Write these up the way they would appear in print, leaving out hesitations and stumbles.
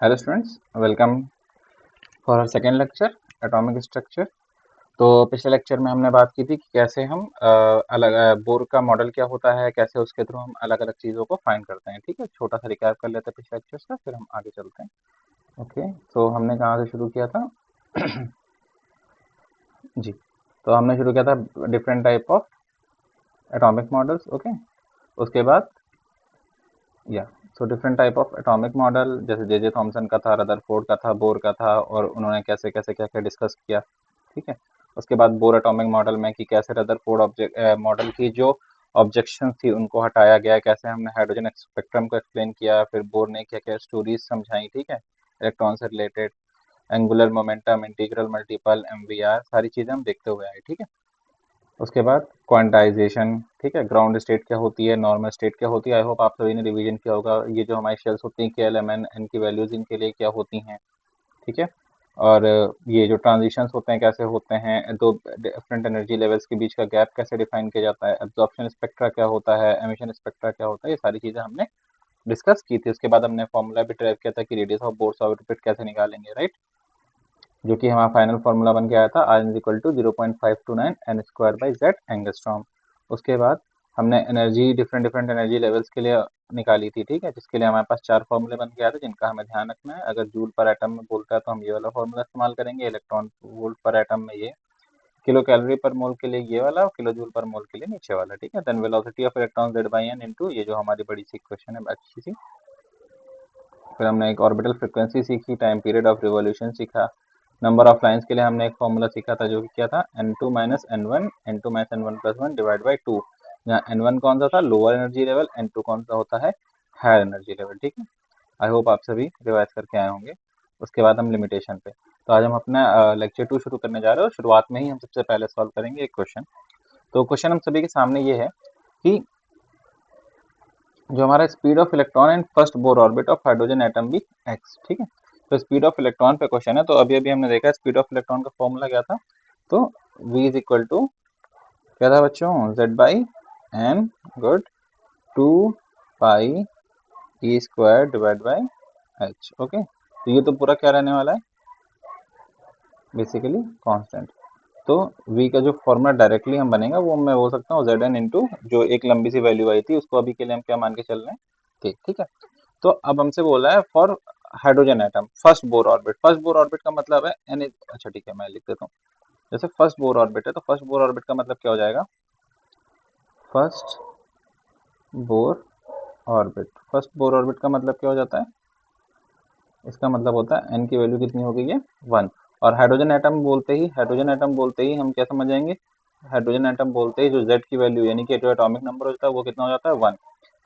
Hello students, welcome for our second lecture atomic structure. तो पिछले lecture में हमने बात की थी कि कैसे हम बोर का मॉडल क्या होता है, कैसे उसके थ्रू हम अलग अलग चीज़ों को फाइंड करते हैं। ठीक है, छोटा सा रिकैप कर लेते हैं पिछले लेक्चर से, फिर हम आगे चलते हैं। ओके, तो हमने कहाँ से शुरू किया था? जी, तो हमने शुरू किया था different type of atomic models. Okay, उसके बाद या so different type of atomic model, जैसे जे थॉमसन का था, रदरफोर्ड का था, बोर का था, और उन्होंने कैसे कैसे क्या क्या डिस्कस किया। ठीक है, उसके बाद बोर एटॉमिक मॉडल में कि कैसे रदरफोर्ड ऑब्जेक्ट मॉडल की जो ऑब्जेक्शन थी उनको हटाया गया, कैसे हमने हाइड्रोजन स्पेक्ट्रम को एक्सप्लेन किया, फिर बोर ने क्या क्या स्टोरीज समझाई। ठीक है, इलेक्ट्रॉन से related, angular momentum, integral multiple, mvr, सारी चीजें हम देखते हुए आए। ठीक है, उसके बाद क्वांटाइजेशन। ठीक है, ग्राउंड स्टेट क्या होती है, नॉर्मल स्टेट क्या होती है। आई होप आप सभी ने रिवीजन किया होगा। ये जो हमारी शेल्स होती हैं, के एल एम एन, एन की वैल्यूज इनके लिए क्या होती हैं। ठीक है, और ये जो ट्रांजिशंस होते हैं कैसे होते हैं, दो डिफरेंट एनर्जी लेवल्स के बीच का गैप कैसे डिफाइन किया जाता है, एब्जॉर्प्शन स्पेक्ट्रा क्या होता है, एमिशन स्पेक्ट्रा क्या होता है, ये सारी चीजें हमने डिस्कस की थी। उसके बाद हमने फॉर्मूला भी ड्राइव किया था कि रेडियस ऑफ बोर्स ऑर्बिट कैसे निकालेंगे, राइट, जो कि हमारा फाइनल फार्मूला बन के आया था, r is equal to 0.529 n square by Z angstrom. उसके बाद हमने energy different different energy levels के लिए निकाली थी। ठीक है, जिसके लिए हमारे पास 4 फॉर्मूले बन के आए थे, जिनका हमें ध्यान रखना है। अगर जूल पर एटम में बोलता है तो हम ये वाला फॉर्मूला इस्तेमाल करेंगे, इलेक्ट्रॉन वोल्ट पर एटम में ये, किलो कैलोरी पर मोल के लिए ये वाला, और किलो जूल पर मोल के लिए नीचे वाला। ठीक है, then velocity of electron Z by n into ये जो हमारी बड़ी सी इक्वेशन है अच्छी सी। फिर हमने एक ऑर्बिटल फ्रीक्वेंसी सीखी, टाइम पीरियड ऑफ रिवॉल्यूशन सीखा, नंबर ऑफ लाइंस के लिए हमने एक फॉर्मूला सीखा था जो कि क्या था, n2 minus n one, n2 minus n one plus one divide by two, जहाँ n1 कौन सा था, लोअर एनर्जी लेवल, n2 कौन सा होता है, हायर एनर्जी लेवल। ठीक है, आई होप आप सभी रिवाइज करके आए होंगे। उसके बाद हम लिमिटेशन पे, तो आज हम अपना लेक्चर 2 शुरू करने जा रहे हैं, और शुरुआत में ही हम सबसे पहले सॉल्व करेंगे एक क्वेश्चन। तो क्वेश्चन हम सभी के सामने ये है कि जो हमारा speed of electron in first Bohr orbit of hydrogen atom भी एक्स। ठीक है, तो स्पीड ऑफ इलेक्ट्रॉन पे क्वेश्चन है। तो अभी अभी हमने देखा स्पीड ऑफ इलेक्ट्रॉन का फॉर्मूला क्या था, तो v इज इक्वल टू क्या था बच्चों, z by n, good, two pi e square divide by h. Okay, तो ये तो पूरा क्या रहने वाला है, बेसिकली कांस्टेंट। तो v का जो फॉर्मूला डायरेक्टली हम बनेगा वो मैं बोल सकता हूँ zn इंटू जो एक लंबी सी वैल्यू आई थी उसको अभी के लिए हम क्या मान के चल रहे हैं, ठीक। ठीक है, तो अब हमसे बोला है for hydrogen atom first Bohr orbit. First Bohr orbit का मतलब है एन, अच्छा ठीक है मैं लिख देता हूँ। जैसे फर्स्ट बोर ऑर्बिट है तो फर्स्ट बोर ऑर्बिट का मतलब क्या हो जाएगा, first Bohr orbit. First Bohr orbit का मतलब क्या हो जाता है, इसका मतलब होता है एन की वैल्यू कितनी हो गई है, 1। और हाइड्रोजन एटम बोलते ही, हाइड्रोजन एटम बोलते ही हम क्या समझ जाएंगे, हाइड्रोजन एटम बोलते ही जो जेड की वैल्यू यानी कि जो एटॉमिक नंबर होता है वो कितना हो जाता है, 1।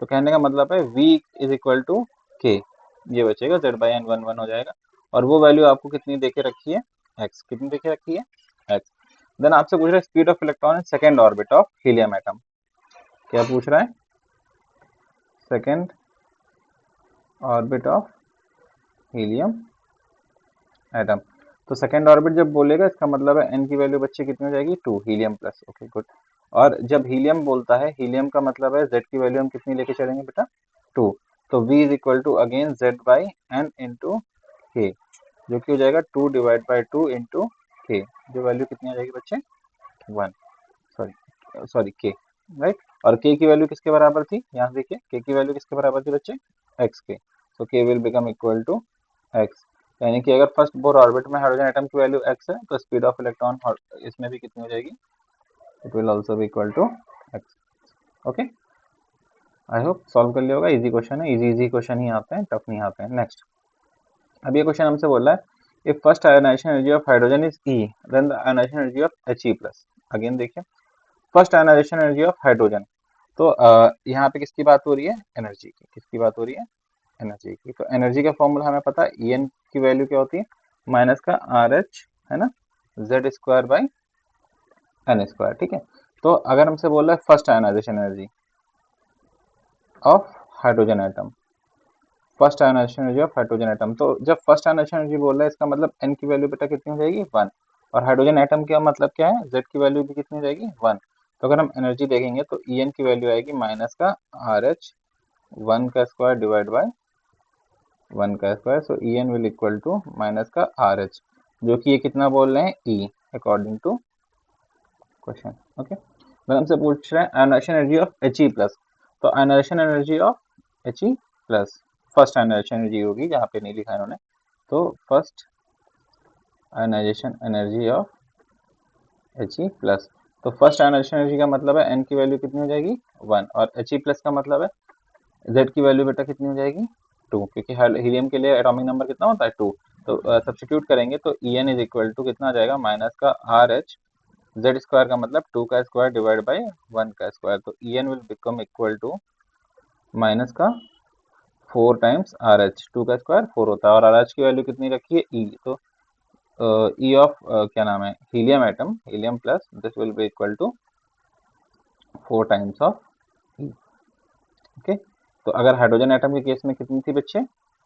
तो कहने का मतलब है v इज इक्वल टू के, ये बचेगा जेड बाई एन, 1 1 हो जाएगा। और वो वैल्यू आपको कितनी देके रखी है, x कितनी देके रखी है, x। देन आपसे पूछ रहा है speed of electron in second orbit of helium atom. क्या पूछ रहा है, second orbit of helium atom. तो सेकेंड ऑर्बिट जब बोलेगा इसका मतलब है एन की वैल्यू बच्चे कितनी हो जाएगी, 2, हीलियम प्लस। Okay good. और जब हीलियम बोलता है, हीलियम का मतलब है जेड की वैल्यू हम कितनी लेके चलेंगे बेटा, 2। तो v is equal to again Z by n into K, जो कि हो जाएगा 2 डिवाइड बाई 2 इंटू के, जो वैल्यू कितनी आ जाएगी बच्चे, 1, सॉरी सॉरी के, राइट। और के की वैल्यू किसके बराबर थी, यहाँ देखिए के की वैल्यू किसके बराबर थी बच्चे, एक्स के। तो K will become equal to x, यानी कि अगर फर्स्ट बोर ऑर्बिट में हाइड्रोजन एटम की वैल्यू x है तो स्पीड ऑफ इलेक्ट्रॉन इसमें भी कितनी हो जाएगी, it will also be equal to x। Okay, I hope solve कर लिया होगा। इजी क्वेश्चन है, इजी इजी क्वेश्चन ही आते हैं, टफ नहीं आते हैं। नेक्स्ट, अब ये क्वेश्चन हमसे बोल रहा है if first ionization energy of hydrogen is E then the ionization energy of He+। Again देखिए, first ionization energy of hydrogen, तो यहाँ पे किसकी बात हो रही है, एनर्जी की। किसकी बात हो रही है, एनर्जी की। तो एनर्जी का फॉर्मूला हमें पता है, En की वैल्यू क्या होती है, माइनस का RH है ना, Z square by n square. ठीक है, तो अगर हमसे बोल रहा है first ionization energy of hydrogen atom, first ionization energy of hydrogen atom, तो जब फर्स्ट आयोनाइजेशन एनर्जी बोल रहा है इसका मतलब एन की वैल्यू बेटा कितनी हो जाएगी, 1। और हाइड्रोजन एटम का मतलब क्या है, जेड की वैल्यू भी कितनी हो जाएगी, 1। तो अगर हम एनर्जी देखेंगे तो En की वैल्यू आएगी माइनस का RH 1 का स्क्वायर डिवाइड बाय 1 का square, so E n will equal to minus का आर एच, जो कि ये कितना बोल रहे हैं E according to question. Okay, मैं हमसे पूछ रहे हैं ionization energy of H E plus, तो ionization energy of H E plus, first ionization energy होगी, जहाँ पे नहीं लिखा इन्होंने, तो first ionization energy of H E plus, तो फर्स्ट आयोनाइजेशन एनर्जी का मतलब है एन की वैल्यू कितनी हो जाएगी 1, और एच ई प्लस का मतलब है जेड की वैल्यू बेटा कितनी हो जाएगी 2, क्योंकि हीलियम के लिए एटॉमिक नंबर कितना होता है 2, तो सब्स्टिट्यूट करेंगे तो E n is equal to कितना आ जाएगा माइनस का आर एच, जेड स्क्वायर का मतलब 2 का स्क्वायर डिवाइड बाई 1 का स्क्वायर, तो E n will become equal to minus का 4 टाइम्स आर एच, 2 का स्क्वायर 4 होता है, और आर एच की वैल्यू कितनी रखी है ई, तो ई ऑफ क्या नाम है helium atom, helium plus this will be equal to 4 times of E. Okay, तो अगर हाइड्रोजन एटम के केस में कितनी थी बच्चे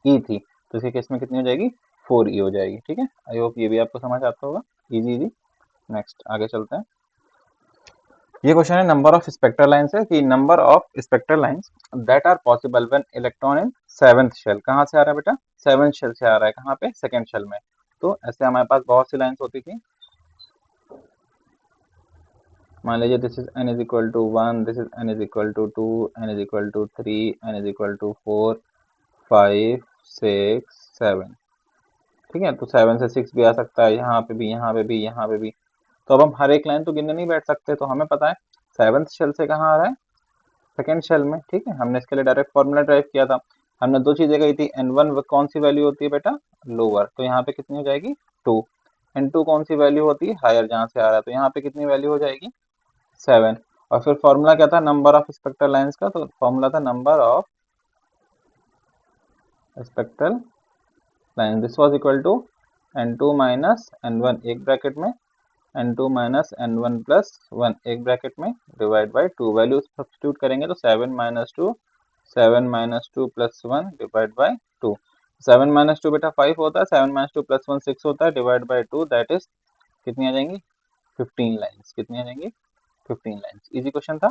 ई थी, तो इसके केस में कितनी हो जाएगी 4 ई हो जाएगी। ठीक है, आई होप ये भी आपको समझ आता होगा, इजी इजी। नेक्स्ट आगे चलते हैं। ये क्वेश्चन है नंबर ऑफ स्पेक्ट्रल लाइंस है, कि number of spectral lines that are possible when electron in seventh shell, कहाँ से आ रहा है बेटा सेवंथ शेल से आ रहा है, कहाँ पे सेकंड शेल में, तो ऐसे हमारे पास बहुत सी लाइंस होती थी, मान लीजिए this is n is equal to 1, this is n is equal to 2, n is equal to 3, n is equal to 4, 5, 6, 7। ठीक है, तो 7 से 6 भी आ सकता है, यहाँ पे भी, यहाँ पे भी, यहाँ पे भी, तो अब हम हर एक लाइन तो गिनने नहीं बैठ सकते, तो हमें पता है सेवंथ शेल से कहाँ आ रहा है सेकंड शेल में। ठीक है, हमने इसके लिए डायरेक्ट फॉर्मूला ड्राइव किया था, हमने दो चीजें कही थी, n1 कौन सी वैल्यू होती है बेटा लोअर, तो यहाँ पे कितनी हो जाएगी 2, n2 कौन सी वैल्यू होती है हायर, जहाँ से आ रहा है, तो यहाँ पे कितनी वैल्यू हो जाएगी 7, और फिर फॉर्मूला क्या था नंबर ऑफ स्पेक्ट्रल लाइंस का, तो फॉर्मूला था number of spectral line, this was equal to n2 minus n1 एक ब्रैकेट में, n2 माइनस n1 प्लस 1 एक ब्रैकेट में, डिवाइड बाई 2, वैल्यू सब्स्टिट्यूट करेंगे तो 7 minus 2, 7 minus 2 plus 1 divide by 2, 7 minus 2 बेटा 5 होता है, 7 माइनस 2 प्लस 1 6 होता है, डिवाइड बाई 2, दैट इज कितनी आ जाएंगी 15 लाइन्स, कितनी आ जाएंगी 15 लाइन्स। इजी क्वेश्चन था।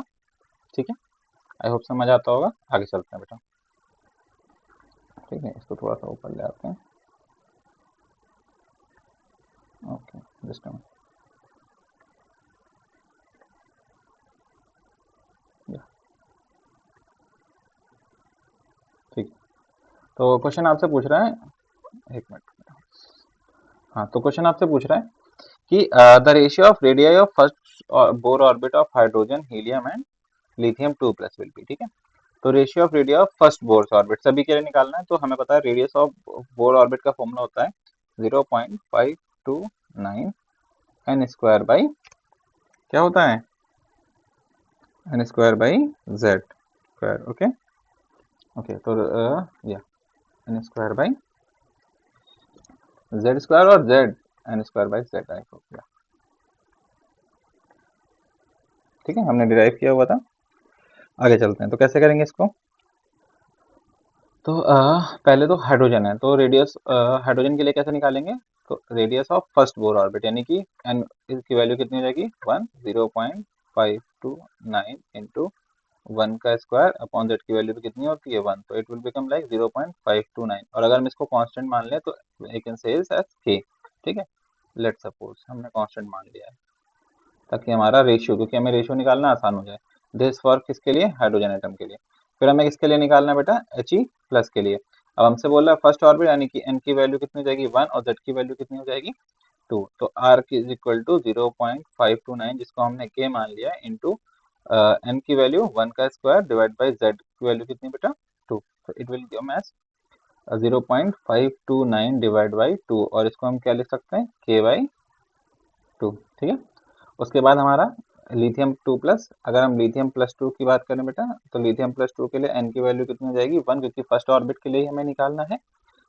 ठीक है, आई होप समझ आता होगा, आगे चलते हैं बेटा। ठीक है, इसको थोड़ा सा ऊपर ले आते हैं। Okay, just a minute। Yeah, ठीक, तो क्वेश्चन आपसे पूछ रहा है, एक मिनट, हाँ, तो क्वेश्चन आपसे पूछ रहा है कि the ratio of radii of first Bohr orbit of hydrogen helium and lithium 2 plus will be. ठीक है, तो ratio of radius of first Bohr orbit सभी के लिए निकालना है, तो हमें पता है रेडियस ऑफ बोर ऑर्बिट का फॉर्मूला होता है 0.529 एन स्क्वायर बाई, क्या होता है n square by Z square. Okay okay, तो या n square by Z square, और Z N square by Z I हो गया। ठीक है, हमने डिराइव किया हुआ था। आगे चलते हैं, तो कैसे करेंगे इसको, तो पहले तो हाइड्रोजन है, तो रेडियस हाइड्रोजन के लिए कैसे निकालेंगे, तो radius of first Bohr orbit, यानी कि एन की वैल्यू कितनी हो जाएगी 1, 0.529 इंटू 1 का स्क्वायर अपॉन जेड की वैल्यू भी कितनी होती है 1, तो इट विल बिकम लाइक 0.529, और अगर हम इसको कांस्टेंट मान लें तो आई कैन से एज के। ठीक है, लेट सपोज हमने कांस्टेंट मान लिया है, ताकि हमारा रेशियो, क्योंकि हमें रेशियो निकालना आसान हो जाए, दिस फॉर किसके लिए हाइड्रोजन एटम के लिए। फिर हमें किसके लिए निकालना है बेटा एच ई प्लस के लिए। अब हमसे बोल रहा है फर्स्ट ऑर्बिट, यानी कि एन की वैल्यू कितनी हो जाएगी 1, और जेड की वैल्यू कितनी हो जाएगी 2, तो आर की इज इक्वल टू 0.529, जिसको हमने के मान लिया है, इंटू एन की वैल्यू 1 का स्क्वायर डिवाइड बाई जेड की वैल्यू कितनी बेटा 2, तो it will give as 0.529 divide by 2, और इसको हम क्या लिख सकते हैं के बाई 2। ठीक है, उसके बाद हमारा लिथियम 2 प्लस, अगर हम लिथियम प्लस 2 की बात करें बेटा, तो लिथियम प्लस 2 के लिए एन की वैल्यू कितनी हो जाएगी 1, क्योंकि फर्स्ट ऑर्बिट के लिए हमें निकालना है।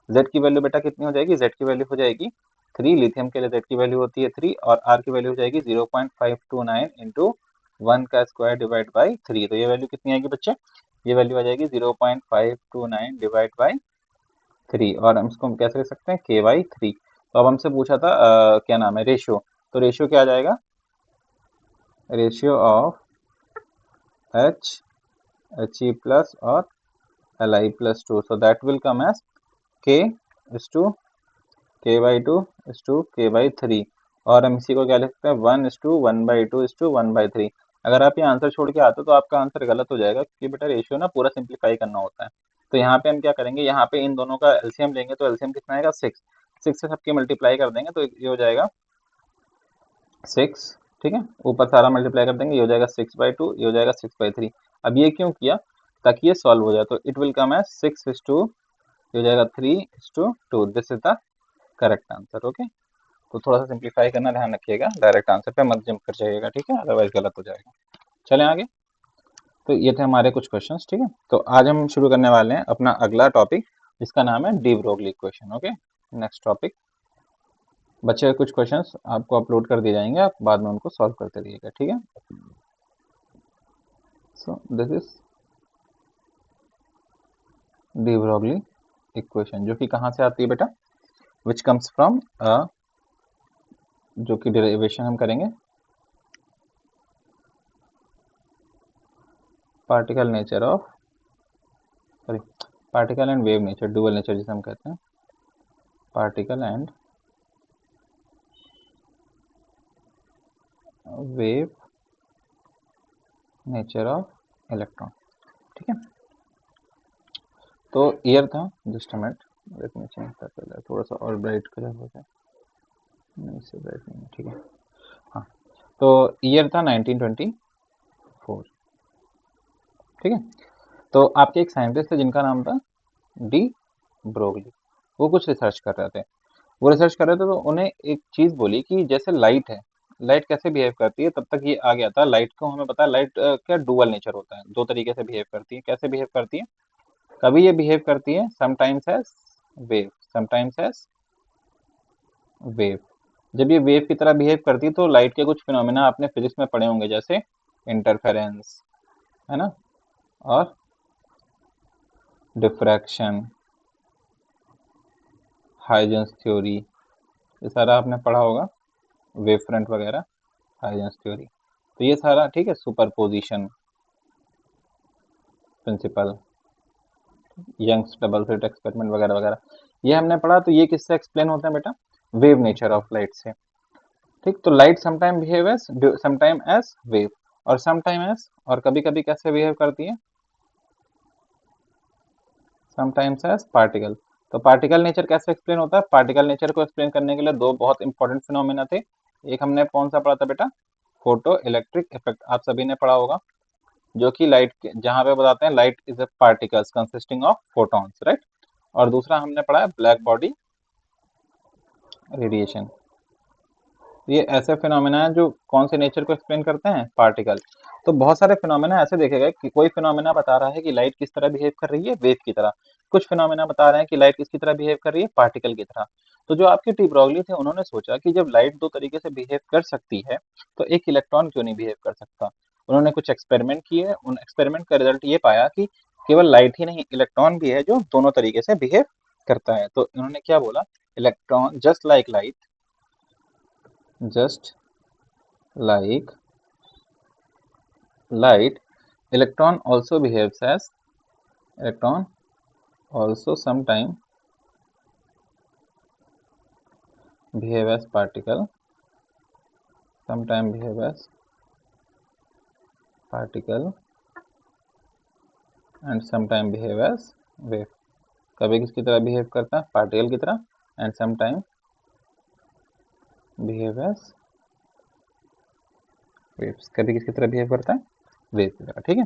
जेड की वैल्यू बेटा कितनी हो जाएगी, जेड की वैल्यू हो जाएगी 3, लिथियम के लिए जेड की वैल्यू होती है 3, और आर की वैल्यू हो जाएगी 0.529 इंटू 1 का स्क्वायर डिवाइड बाई 3, तो ये वैल्यू कितनी आएगी बच्चे, ये वैल्यू आ जाएगी 0.529 डिवाइड बाई 3, और हम इसको कैसे लिख सकते हैं के बाई 3। तो अब हमसे पूछा था क्या नाम है रेशियो, तो रेशियो क्या आ जाएगा, ratio of H, H E plus और L I plus 2, so that will come as k is to k/2 is to k/3, और हम इसी को क्या लिख सकते हैं 1:1/2 इज टू 1/3। अगर आप ये आंसर छोड़ के आते हो तो आपका आंसर गलत हो जाएगा, क्योंकि बेटा रेशियो ना पूरा सिंप्लीफाई करना होता है। तो यहाँ पे हम क्या करेंगे, यहाँ पे इन दोनों का एलसीएम लेंगे, तो एलसीएम कितना आएगा 6, 6 से सबके मल्टीप्लाई कर देंगे तो ये हो जाएगा 6, ठीक है, ऊपर सारा मल्टीप्लाई कर देंगे, ये हो जाएगा 6/2, ये हो जाएगा 6/3। अब ये क्यों किया, ताकि ये सॉल्व हो जाए, तो it will come as 6 is to, ये हो जाएगा 3 is to 2, this is the correct answer. Okay, तो थोड़ा सा सिंप्लीफाई करना ध्यान रखिएगा, डायरेक्ट आंसर पे मत जंप कर जाइएगा, ठीक है, अदरवाइज गलत हो जाएगा। चलें आगे। तो ये थे हमारे कुछ क्वेश्चंस, ठीक है। तो आज हम शुरू करने वाले हैं अपना अगला टॉपिक, जिसका नाम है D Broglie equation. Okay, next topic. बच्चे हुए कुछ क्वेश्चंस आपको अपलोड कर दिए जाएंगे, आप बाद में उनको सॉल्व करते रहिएगा, ठीक है। सो this is D Broglie equation, जो कि कहाँ से आती है बेटा, विच कम्स फ्रॉम जो कि डेरिवेशन हम करेंगे particle nature of, sorry, particle and wave nature, dual nature जिसे हम कहते हैं, particle and wave nature of electron, ठीक है। तो ईयर था, just a minute, let me change that colour, थोड़ा सा और ब्राइट कलर हो जाए, नहीं से ब्राइट नहीं, ठीक है। हाँ, तो ईयर था 1924, ठीक है। तो आपके एक साइंटिस्ट थे जिनका नाम था डी ब्रोगली। वो कुछ रिसर्च कर रहे थे, वो रिसर्च कर रहे थे, तो उन्हें एक चीज बोली कि जैसे लाइट है, लाइट कैसे बिहेव करती है, तब तक ये आ गया था, लाइट को हमें पता है, लाइट क्या डुअल नेचर होता है, दो तरीके से बिहेव करती है। कैसे बिहेव करती है, कभी ये बिहेव करती है sometimes as wave, sometimes as wave. जब ये वेव की तरह बिहेव करती है तो लाइट के कुछ फिनोमेना आपने फिजिक्स में पढ़े होंगे, जैसे इंटरफेरेंस, है ना, और डिफ्रैक्शन, हाइजेंस थ्योरी, ये सारा आपने पढ़ा होगा, वेव फ्रंट वगैरह, हाइजेंस थ्योरी। तो ये सारा ठीक है, superposition principle, Young's double slit experiment वगैरह वगैरह, ये हमने पढ़ा। तो ये किससे एक्सप्लेन होता है बेटा, वेव नेचर ऑफ लाइट से, ठीक। तो light sometime behave as, sometime as wave, और समटाइम एज, और कभी कभी कैसे बिहेव करती है, समटाइम्स एज पार्टिकल। तो पार्टिकल नेचर कैसे एक्सप्लेन होता है, पार्टिकल नेचर को एक्सप्लेन करने के लिए दो बहुत इंपॉर्टेंट फिनोमेना थे। एक हमने कौन सा पढ़ा था बेटा, फोटो इलेक्ट्रिक इफेक्ट, आप सभी ने पढ़ा होगा, जो कि लाइट के, जहां पे बताते हैं light is a particles consisting of photons, right. और दूसरा हमने पढ़ा है ब्लैक बॉडी रेडिएशन। ये ऐसे फिनोमेना है जो कौन से नेचर को एक्सप्लेन करते हैं, पार्टिकल। तो बहुत सारे फिनोमेना ऐसे देखे गए कि कोई फिनोमेना बता रहा है कि लाइट किस तरह बिहेव कर रही है, वेव की तरह, कुछ फिनोमेना बता रहे हैं कि लाइट किसकी तरह बिहेव कर रही है, पार्टिकल की तरह। तो जो आपके डी ब्रोगली थे, उन्होंने सोचा कि जब लाइट दो तरीके से बिहेव कर सकती है, तो एक इलेक्ट्रॉन क्यों नहीं बिहेव कर सकता। उन्होंने कुछ एक्सपेरिमेंट किए, उन एक्सपेरिमेंट का रिजल्ट ये पाया कि केवल लाइट ही नहीं, इलेक्ट्रॉन भी है जो दोनों तरीके से बिहेव करता है। तो इन्होंने क्या बोला, electron just like light, just like light, electron also behaves as, electron also sometime behave as particle, sometime behave as particle, and sometime behave as wave। कभी किसकी तरह बिहेव करता है, पार्टिकल की तरह, and sometime behave as waves, कभी किसकी तरह बिहेव करता है, वेव की तरह, ठीक है।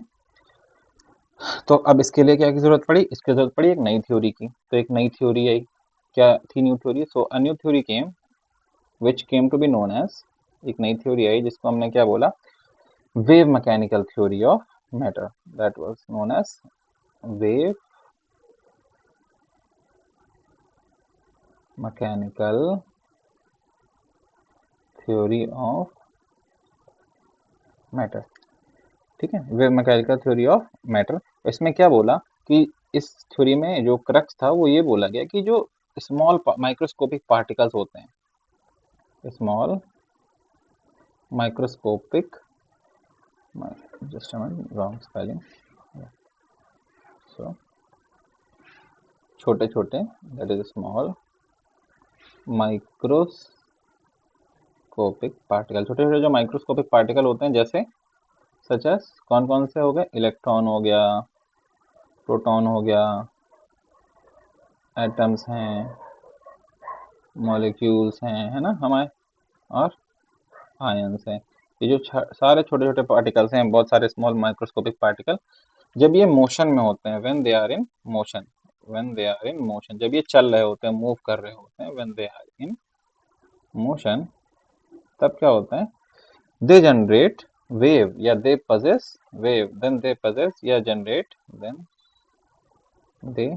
तो अब इसके लिए क्या की जरूरत पड़ी, इसकी जरूरत पड़ी एक नई थ्योरी की। तो एक नई थ्योरी आई, क्या थी new theory, so a new theory came which came to be known as, एक नई थ्योरी आई जिसको हमने क्या बोला, wave mechanical theory of matter, that was known as wave mechanical theory of matter, ठीक है, wave mechanical theory of matter. इसमें क्या बोला कि इस थ्योरी में जो क्रक्स था वो ये बोला गया कि जो स्मॉल माइक्रोस्कोपिक पार्टिकल्स होते हैं, small microscopic, just a minute, wrong spelling, so छोटे छोटे, that is small microscopic particle, छोटे छोटे जो माइक्रोस्कोपिक पार्टिकल होते हैं, जैसे सच एस कौन कौन से हो गए, इलेक्ट्रॉन हो गया, प्रोटॉन हो गया, एटम्स हैं, मॉलिक्यूल्स हैं, है ना हमारे, और आयंस हैं। ये जो सारे छोटे छोटे पार्टिकल्स हैं, बहुत सारे स्मॉल माइक्रोस्कोपिक पार्टिकल, जब ये मोशन में होते हैं, when they are in motion, when they are in motion, जब ये चल रहे होते हैं, मूव कर रहे होते हैं, when they are in motion, तब क्या होता है, दे जनरेट वेव या they possess wave, then they possess या जनरेट, देन दे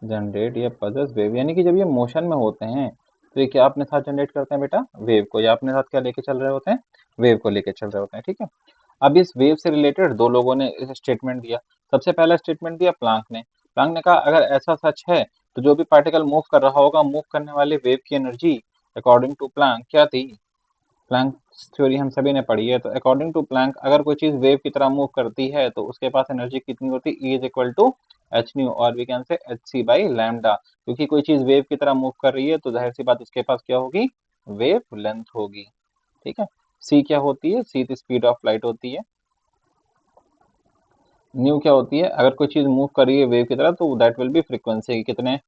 जनरेट या पजेस वेव, यानी कि जब ये मोशन में होते हैं तो ये क्या अपने साथ जनरेट करते हैं बेटा, वेव को, या अपने साथ क्या लेके चल रहे होते हैं, वेव को लेके चल रहे होते हैं, ठीक है। अब इस वेव से रिलेटेड दो लोगों ने इस स्टेटमेंट दिया। सबसे पहला स्टेटमेंट दिया प्लांक ने कहा अगर ऐसा सच है तो जो भी पार्टिकल मूव कर रहा होगा, मूव करने वाले वेव की एनर्जी अकॉर्डिंग टू प्लांक क्या थी, प्लैंक थ्योरी हम सभी ने पढ़ी है, तो अकॉर्डिंग टू प्लैंक अगर कोई चीज वेव की तरह मूव करती है तो उसके पास एनर्जी कितनी होती है, E is equal to h nu, और we can say h c by lambda, क्योंकि कोई चीज वेव की तरह मूव कर रही है तो जाहिर सी बात उसके पास क्या होगी, वेव लेंथ होगी, ठीक है। सी क्या होती है, सी तो स्पीड ऑफ लाइट होती है, न्यू क्या होती है, अगर कोई चीज मूव कर रही है वेव की तरह तो दैट विल बी फ्रीक्वेंसी, कितने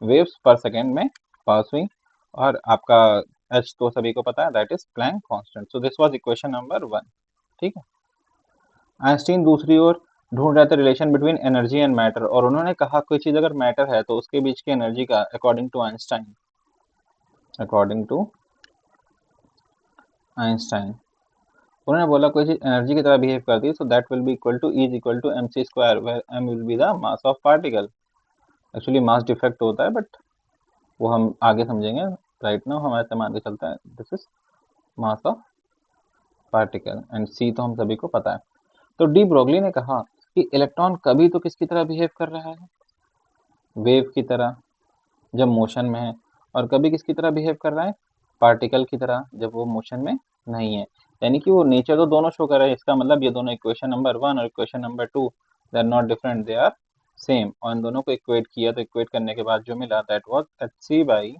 वेव्स पर सेकेंड में पास हुई, और आपका एच तो सभी को पता है, that is Planck constant. So this was equation number 1, ठीक है। आइंस्टीन दूसरी ओर ढूंढ रहे थे relation between energy and matter, और उन्होंने कहा कोई चीज अगर मैटर है तो उसके बीच की एनर्जी का अकॉर्डिंग टू आइंस्टाइन उन्होंने बोला कोई चीज एनर्जी की तरह बिहेव करती है, so that will be equal to E is equal to m c square, where m will be the mass of particle. Actually mass defect होता है, बट वो हम आगे समझेंगे, राइट नाउ हमारे से मान के चलता है this is mass of particle, and c तो हम सभी को पता है। तो डी ब्रोगली ने कहा कि इलेक्ट्रॉन कभी तो किसकी तरह बिहेव कर रहा है, वेव की तरह जब मोशन में है, और कभी किसकी तरह बिहेव कर रहा है, पार्टिकल की तरह जब वो मोशन में नहीं है, यानी कि वो नेचर तो दोनों शो कर रहा है। इसका मतलब ये दोनों इक्वेशन नंबर 1 और equation number 2 they are not different, they are same, और इन दोनों को इक्वेट किया तो इक्वेट करने के बाद जो मिला that was h c by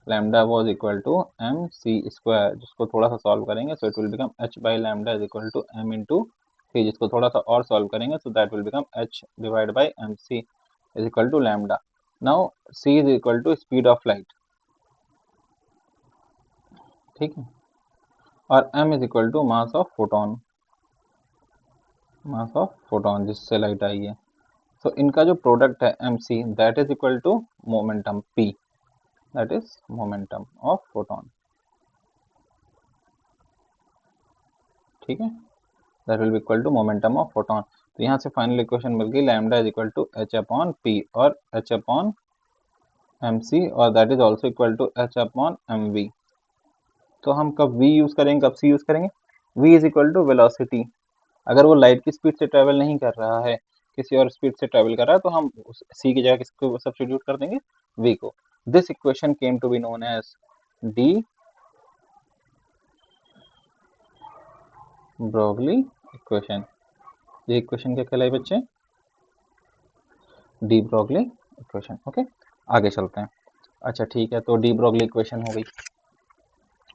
lambda was equal to m c square, जिसको थोड़ा सा सॉल्व करेंगे so it will become h by lambda is equal to m into c, जिसको थोड़ा सा और सॉल्व करेंगे so that will become h divide by m c is equal to lambda. Now c is equal to speed of light, ठीक है, और m is equal to mass of photon जिससे light आई है। तो इनका जो प्रोडक्ट है m c that is equal to momentum p, that is momentum of photon, ठीक है, that will be equal to momentum of photon. तो यहाँ से फाइनल इक्वेशन मिल गई lambda is equal to h upon p और h upon m c, और that is also equal to h upon m v. तो हम कब v यूज करेंगे, कब c यूज करेंगे, v is equal to velocity, अगर वो लाइट की स्पीड से ट्रेवल नहीं कर रहा है, किसी और स्पीड से ट्रेवल कर रहा है, तो हम c की जगह किसको सब्स्टिट्यूट कर देंगे, v को। This equation came to be known as de Broglie equation. ये इक्वेशन क्या कहलाई बच्चे, डी ब्रोगली इक्वेशन, ओके। आगे चलते हैं। अच्छा ठीक है, तो डी ब्रोगली इक्वेशन हो गई।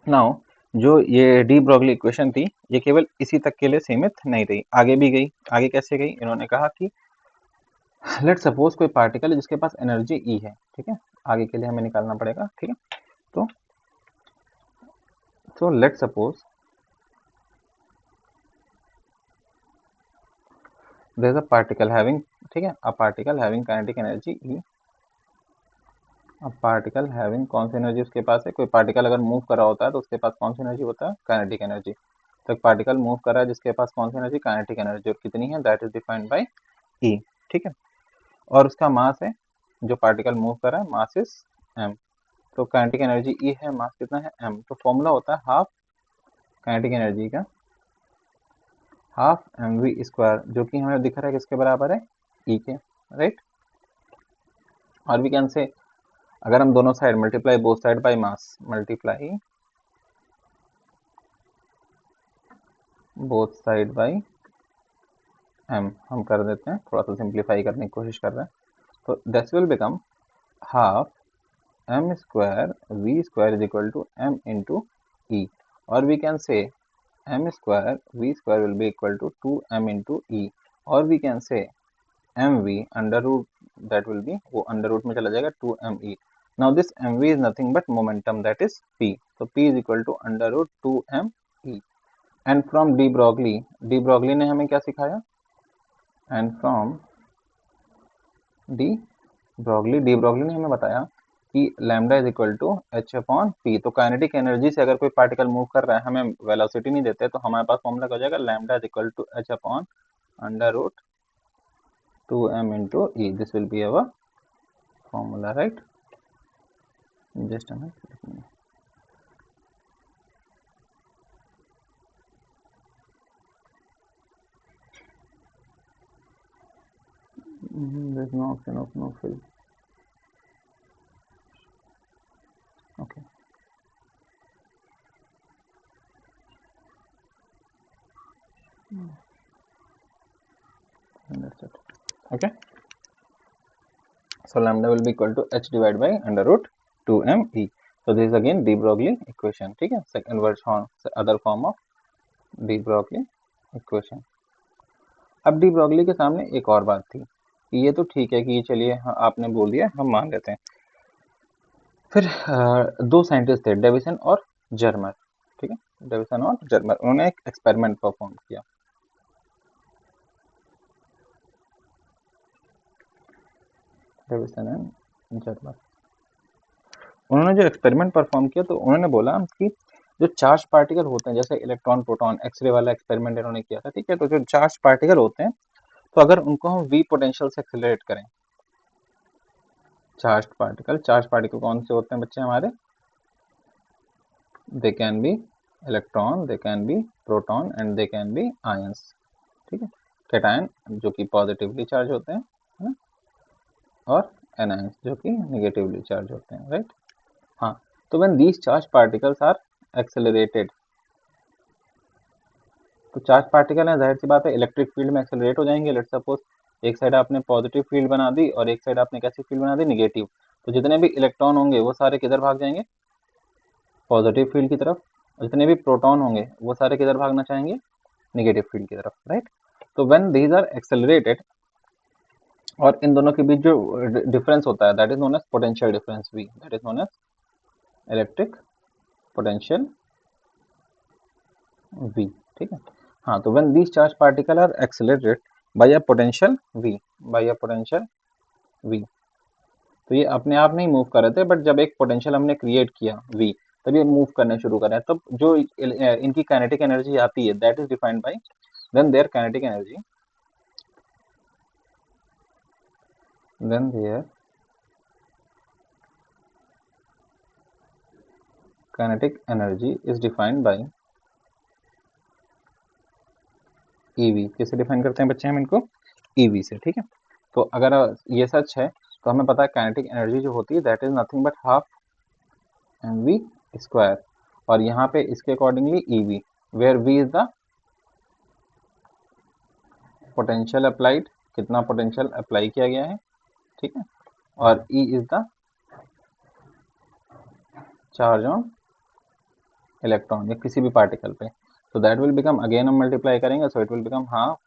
नाउ जो ये डी ब्रोगली इक्वेशन थी ये केवल इसी तक के लिए सीमित नहीं रही, आगे भी गई। आगे कैसे गई, इन्होंने कहा कि लेट सपोज कोई पार्टिकल है जिसके पास एनर्जी E है, ठीक है, आगे के लिए हमें निकालना पड़ेगा, ठीक है। तो let suppose there is a particle having, ठीक है, a particle having kinetic energy E, a particle having कौन सी एनर्जी उसके पास है, कोई पार्टिकल अगर मूव कर रहा होता है तो उसके पास कौन सी एनर्जी होता है, काइनेटिक एनर्जी। तो एक पार्टिकल मूव कर रहा है जिसके पास कौन सी एनर्जी, काइनेटिक एनर्जी, और कितनी है, that is defined bye E, ठीक है, और उसका मास है, जो पार्टिकल मूव कर रहा है मास इज m, तो काइनेटिक एनर्जी E है, मास कितना है m, तो फॉर्मूला होता है हाफ काइनेटिक एनर्जी का हाफ एम वी स्क्वायर, जो कि हमें दिख रहा है किसके बराबर है, E के, राइट। और वी कैन से अगर हम दोनों side multiply both side by mass, multiply both side by हम कर देते हैं, थोड़ा सा सिंप्लीफाई करने की कोशिश कर रहे हैं। तो this will become half m square v square is equal to m into e, or we can say m square v square will be equal to 2m into e, or we can say mv under root, that will be वो under root में चला जाएगा 2me. Now this mv is nothing but momentum, that is p, so p is equal to under root 2me. And from de Broglie ने हमें क्या सिखाया, and from de Broglie ने हमें बताया कि lambda is equal to h upon p. तो kinetic energy से अगर कोई पार्टिकल मूव कर रहा है, हमें वेलोसिटी नहीं देते, तो हमारे पास फॉर्मूला हो जाएगा lambda is equal to h upon under root 2m into e. This will be our formula, right? Just a minute. There's no option of no fill. Okay. And that's it. Okay. So lambda will be equal to h divided by under root 2me. So this is again de Broglie equation. ठीक है, second version, other form of de Broglie equation. अब D Broglie के सामने एक और बात थी कि ये तो ठीक है कि चलिए आपने बोल दिया, हम मान लेते हैं। फिर दो साइंटिस्ट थे, डेविसन और जर्मर, ठीक है, डेविसन और जर्मर, उन्होंने एक एक्सपेरिमेंट परफॉर्म किया। डेविसन एंड जर्मर, उन्होंने जो एक्सपेरिमेंट परफॉर्म किया, तो उन्होंने बोला कि जो चार्ज पार्टिकल होते हैं, जैसे इलेक्ट्रॉन प्रोटॉन, एक्सरे वाला एक्सपेरिमेंट इन्होंने किया था, ठीक है, तो जो चार्ज पार्टिकल होते हैं, तो अगर उनको हम वी पोटेंशियल से एक्सेलरेट करें, चार्ज पार्टिकल कौन से होते हैं बच्चे हमारे, they can be electron, they can be proton and they can be ions, ठीक है, कैटायन जो कि पॉजिटिवली चार्ज होते हैं, है ना, और एनायंस जो कि नेगेटिवली चार्ज होते हैं, राइट। हाँ, तो when these charge particles are accelerated, तो चार्ज पार्टिकल है, जाहिर सी बात है इलेक्ट्रिक फील्ड में एक्सेलरेट हो जाएंगे। लेट्स सपोज एक साइड आपने पॉजिटिव फील्ड बना दी और एक साइड आपने कैसी फील्ड बना दी, नेगेटिव, तो जितने भी इलेक्ट्रॉन होंगे वो सारे किधर भाग जाएंगे, पॉजिटिव फील्ड की तरफ। जितने भी प्रोटॉन होंगे वो सारे किधर भागना चाहेंगे, नेगेटिव फील्ड की तरफ, राइट। तो व्हेन दीज आर एक्सेलरेटेड, और इन दोनों के बीच जो डिफरेंस होता है, that is known as potential difference V, that is known as electric potential V, ठीक है। हाँ, तो when these charge particle are accelerated by a potential V, तो ये अपने आप नहीं मूव कर रहे थे, बट जब एक पोटेंशियल हमने क्रिएट किया V, तब ये मूव करने शुरू करें, तब जो इनकी काइनेटिक एनर्जी आती है, that is defined by then their kinetic energy, then their kinetic energy is defined by EV। किससे डिफाइन करते हैं बच्चे हम इनको, EV से, ठीक है। तो अगर ये सच है, तो हमें पता है काइनेटिक एनर्जी जो होती है, that is nothing but half mv square, और यहाँ पे इसके accordingly EV, where V is the potential applied, कितना पोटेंशियल अप्लाई किया गया है, ठीक है, और E is the charge on electron या किसी भी पार्टिकल पे। तो दैट विल बिकम, अगेन हम मल्टीप्लाई करेंगे, so it will become half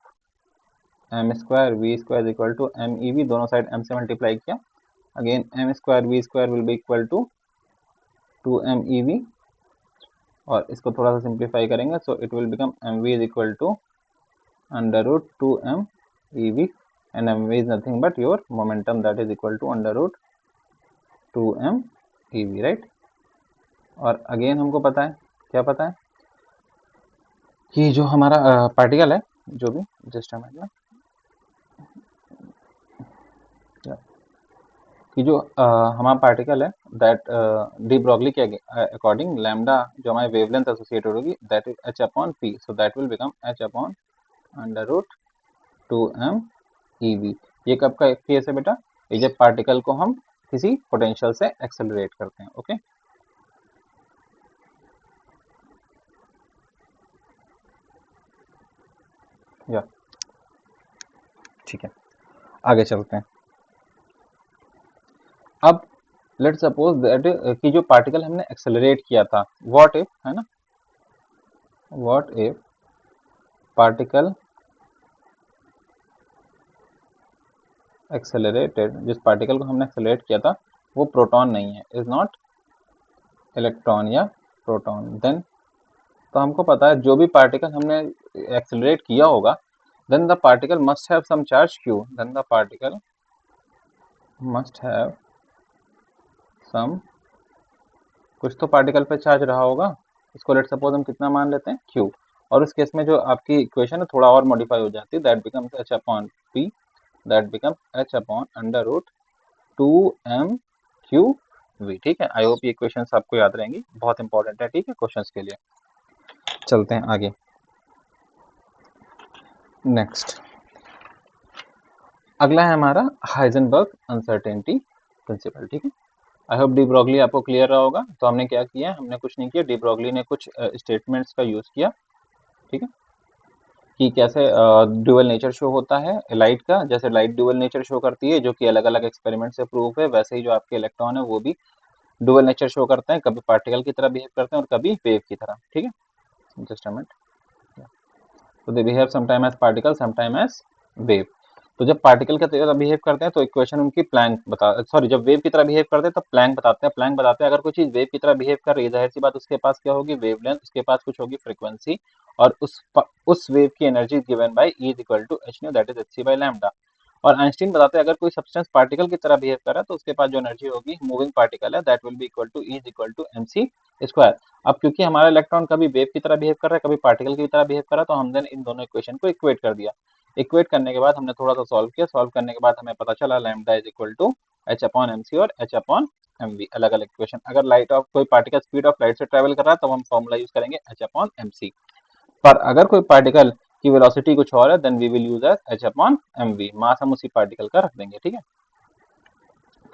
m square v square equal to m ev, दोनों साइड m से मल्टीप्लाई किया, again m square v square will be equal to 2m ev, और इसको थोड़ा सा simplify करेंगे, so it will become mv is equal to under root 2m ev, and mv is nothing but your momentum, that is equal to under root 2m ev, right। और again हमको पता है, क्या पता है, कि जो हमारा पार्टिकल है, जो भी, जस्ट हमें ना, कि जो हमारा पार्टिकल है, दैट डी ब्रॉगली के अकॉर्डिंग लैम्डा जो हमारी वेवलेंथ एसोसिएटेड होगी, that is h upon p, so that will become h upon under root 2m ev। ये कब का केस है बेटा, ये जब पार्टिकल को हम किसी पोटेंशियल से एक्सेलरेट करते हैं, ओके। या ठीक है, आगे चलते हैं। अब लेट सपोज दैट कि जो पार्टिकल हमने एक्सेलरेट किया था, व्हाट इफ, है ना, व्हाट इफ पार्टिकल एक्सेलरेटेड, जिस पार्टिकल को हमने एक्सेलरेट किया था वो प्रोटॉन नहीं है, इज नॉट इलेक्ट्रॉन या प्रोटॉन, देन तो हमको पता है जो भी पार्टिकल हमने एक्सेलरेट किया होगा, then the particle must have some charge Q, then the particle must have some, कुछ तो पार्टिकल पे चार्ज रहा होगा, इसको लेट सपोज हम कितना मान लेते हैं, क्यू। और उस केस में जो आपकी इक्वेशन है थोड़ा और मॉडिफाई हो जाती है, that becomes h upon p, that becomes h upon under root 2m q v. ठीक है, आई होप ये इक्वेशंस आपको याद रहेंगी, बहुत इंपॉर्टेंट है, ठीक है, क्वेश्चंस के लिए। चलते हैं आगे, नेक्स्ट अगला है हमारा हाइजेनबर्ग अनसर्टेनिटी प्रिंसिपल। ठीक है, आई होप डी ब्रॉगली आपको क्लियर रहा होगा। तो हमने क्या किया, हमने कुछ नहीं किया, डी ब्रॉगली ने कुछ स्टेटमेंट्स का यूज किया, ठीक है, कि कैसे ड्यूअल नेचर शो होता है लाइट का, जैसे लाइट ड्यूअल नेचर शो करती है जो कि अलग अलग एक्सपेरिमेंट से प्रूफ है, वैसे ही जो आपके इलेक्ट्रॉन है वो भी ड्यूअल नेचर शो करते हैं, कभी पार्टिकल की तरह बिहेव करते हैं और कभी वेव की तरह। ठीक है, जस्ट अ मिनट, तो they behave sometime as particle sometime as wave. तो जब पार्टिकल की तरह बिहेव करते हैं तो इक्वेशन उनकी प्लैंक बता, सॉरी, जब वेव की तरह बिहेव करते हैं तो प्लैंक बताते हैं, प्लैंक बताते हैं अगर कोई चीज वेव की तरह बिहेव कर रही है, जाहिर सी बात उसके पास क्या होगी, वेवलेंथ, उसके पास कुछ होगी फ्रीक्वेंसी, और उस वेव की energy given by E is equal to h nu, that is h c by lambda. और आइंस्टीन बताते हैं अगर कोई सब्सटेंस पार्टिकल की तरह बिहेव कर रहा है तो उसके पास जो एनर्जी होगी, मूविंग पार्टिकल है, that will be equal to E is equal to m c square. अब क्योंकि हमारा इलेक्ट्रॉन कभी वेव की तरह बिहेव कर रहा है, कभी पार्टिकल की तरह बिहेव कर रहा है, तो हमने इन दोनों इक्वेशन को इक्वेट कर दिया। इक्वेट करने के बाद हमने थोड़ा सा सॉल्व किया, सॉल्व करने के बाद हमें पता चला lambda is equal to h upon m c और एच अपॉन एम वी, अलग अलग इक्वेशन। अगर लाइट ऑफ कोई पार्टिकल स्पीड ऑफ लाइट से ट्रेवल कर रहा है तो हम फॉर्मूला यूज करेंगे एच अपॉन एम सी, पर अगर कोई पार्टिकल की वेलोसिटी कुछ और है then we will use as h upon m v, mass हम उसी पार्टिकल का रख देंगे। ठीक है,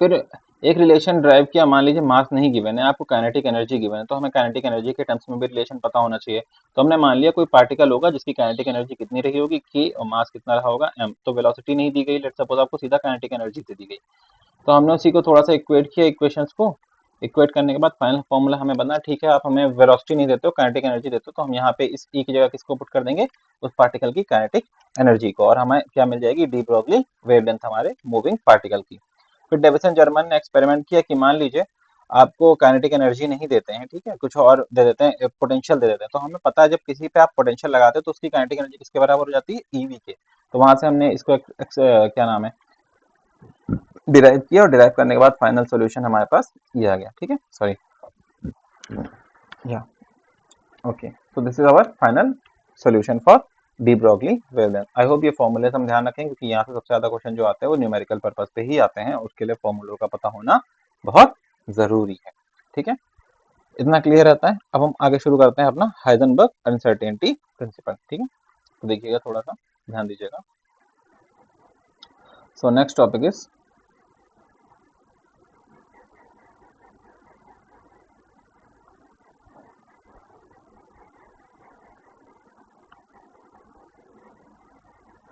फिर एक रिलेशन ड्राइव किया, मान लीजिए मास नहीं गिवन है, आपको काइनेटिक एनर्जी गिवन है, तो हमें काइनेटिक एनर्जी के टर्म्स में भी रिलेशन पता होना चाहिए। तो हमने मान लिया कोई पार्टिकल होगा जिसकी काइनेटिक एनर्जी कितनी रही होगी, k, और मास कितना रहा होगा, m। तो वेलोसिटी नहीं दी गई, लेट्स सपोज आपको सीधा काइनेटिक एनर्जी दे दी गई, तो हमने उसी को थोड़ा सा इक्वेट किया, इक्वेशंस को इक्वेट करने के बाद फाइनल फॉर्मूला हमें बना, ठीक है, आप हमें वेलोसिटी नहीं देते हो, काइनेटिक एनर्जी देते हो, तो हम यहाँ पे इस E की जगह किसको पुट कर देंगे, उस पार्टिकल की काइनेटिक एनर्जी को, और हमें क्या मिल जाएगी, डी ब्रॉगली वेवलेंथ हमारे मूविंग पार्टिकल की। फिर डेविसन जर्मन ने एक्सपेरिमेंट किया कि मान लीजिए आपको काइनेटिक एनर्जी नहीं देते हैं, ठीक है, कुछ और दे देते हैं, पोटेंशियल दे देते हैं, तो हमें पता है जब किसी पे आप पोटेंशियल लगाते हो तो उसकी काइनेटिक एनर्जी किसके बराबर हो जाती है, ईवी के। तो वहां से हमने इसको क्या नाम है, डिराइव किया, और डिराइव करने के बाद फाइनल सॉल्यूशन हमारे पास ये आ गया। ठीक है, सॉरी, या okay, so this is our final solution for de Broglie wavelength। I hope ये फॉर्मूले हम ध्यान रखें क्योंकि यहाँ से सबसे ज्यादा क्वेश्चन जो आते हैं वो न्यूमेरिकल पर्पज पे ही आते हैं, उसके लिए फॉर्मूलों का पता होना बहुत जरूरी है। ठीक है, इतना क्लियर रहता है। अब हम आगे शुरू करते हैं अपना हाइजेनबर्ग अनसर्टेनिटी प्रिंसिपल। ठीक है, तो देखिएगा, थोड़ा सा ध्यान दीजिएगा। So next topic is